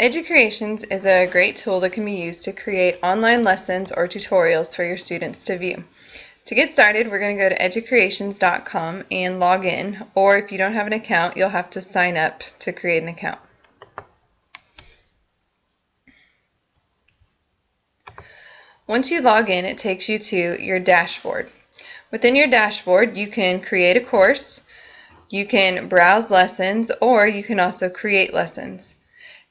Educreations is a great tool that can be used to create online lessons or tutorials for your students to view. To get started, we're going to go to educreations.com and log in, or if you don't have an account, you'll have to sign up to create an account. Once you log in, it takes you to your dashboard. Within your dashboard, you can create a course, you can browse lessons, or you can also create lessons.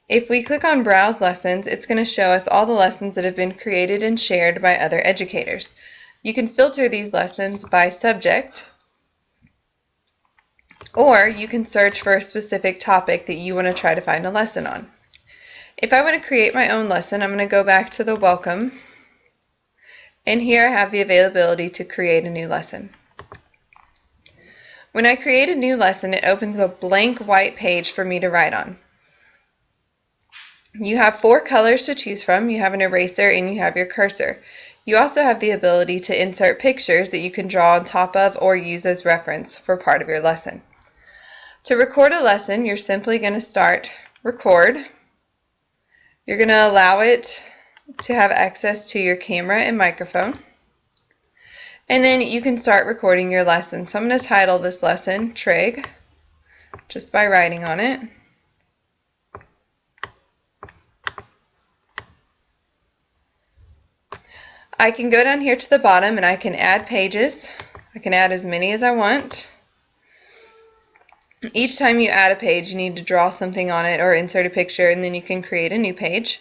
If we click on Browse Lessons, it's going to show us all the lessons that have been created and shared by other educators. You can filter these lessons by subject, or you can search for a specific topic that you want to try to find a lesson on. If I want to create my own lesson, I'm going to go back to the Welcome, and here I have the availability to create a new lesson. When I create a new lesson, it opens a blank white page for me to write on. You have 4 colors to choose from. You have an eraser and you have your cursor. You also have the ability to insert pictures that you can draw on top of or use as reference for part of your lesson. To record a lesson, you're simply going to start record. You're going to allow it to have access to your camera and microphone. And then you can start recording your lesson. So I'm going to title this lesson Trig, just by writing on it. I can go down here to the bottom and I can add pages. I can add as many as I want. Each time you add a page, you need to draw something on it or insert a picture, and then you can create a new page.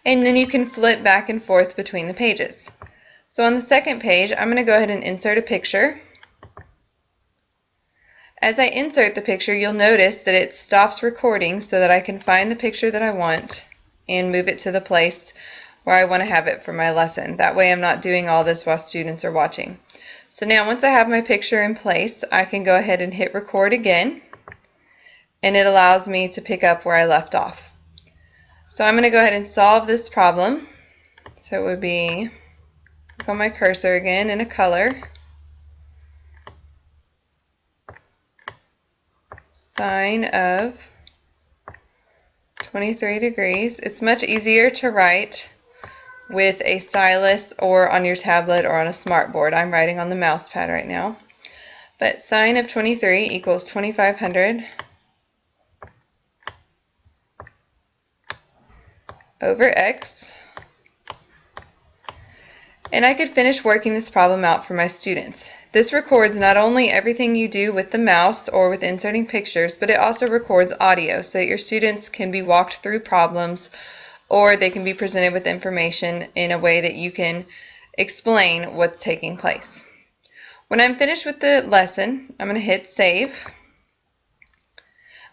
And then you can flip back and forth between the pages. So on the second page, I'm going to go ahead and insert a picture. As I insert the picture, you'll notice that it stops recording so that I can find the picture that I want and move it to the place where I want to have it for my lesson. That way I'm not doing all this while students are watching. So now once I have my picture in place, I can go ahead and hit record again, and it allows me to pick up where I left off. So I'm going to go ahead and solve this problem. So it would be, click on my cursor again in a color, sine of 23 degrees. It's much easier to write with a stylus or on your tablet or on a smart board. I'm writing on the mouse pad right now. But sine of 23 equals 2500 over x. And I could finish working this problem out for my students. This records not only everything you do with the mouse or with inserting pictures, but it also records audio so that your students can be walked through problems, or they can be presented with information in a way that you can explain what's taking place. When I'm finished with the lesson, I'm going to hit save.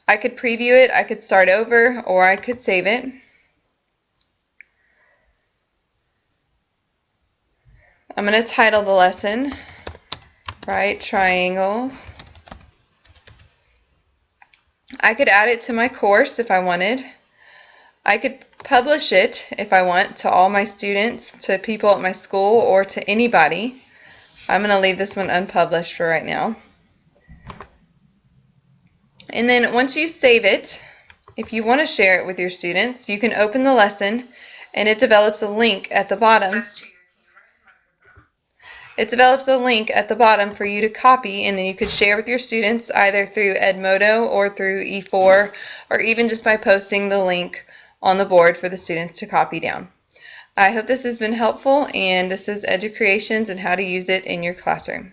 I could preview it, I could start over, or I could save it. I'm going to title the lesson Right Triangles. I could add it to my course if I wanted. I could publish it if I want to all my students, to people at my school, or to anybody. I'm going to leave this one unpublished for right now. And then once you save it, if you want to share it with your students, you can open the lesson and it develops a link at the bottom. It develops a link at the bottom for you to copy, and then you could share with your students either through Edmodo or through E4, or even just by posting the link on the board for the students to copy down. I hope this has been helpful, and this is Educreations and how to use it in your classroom.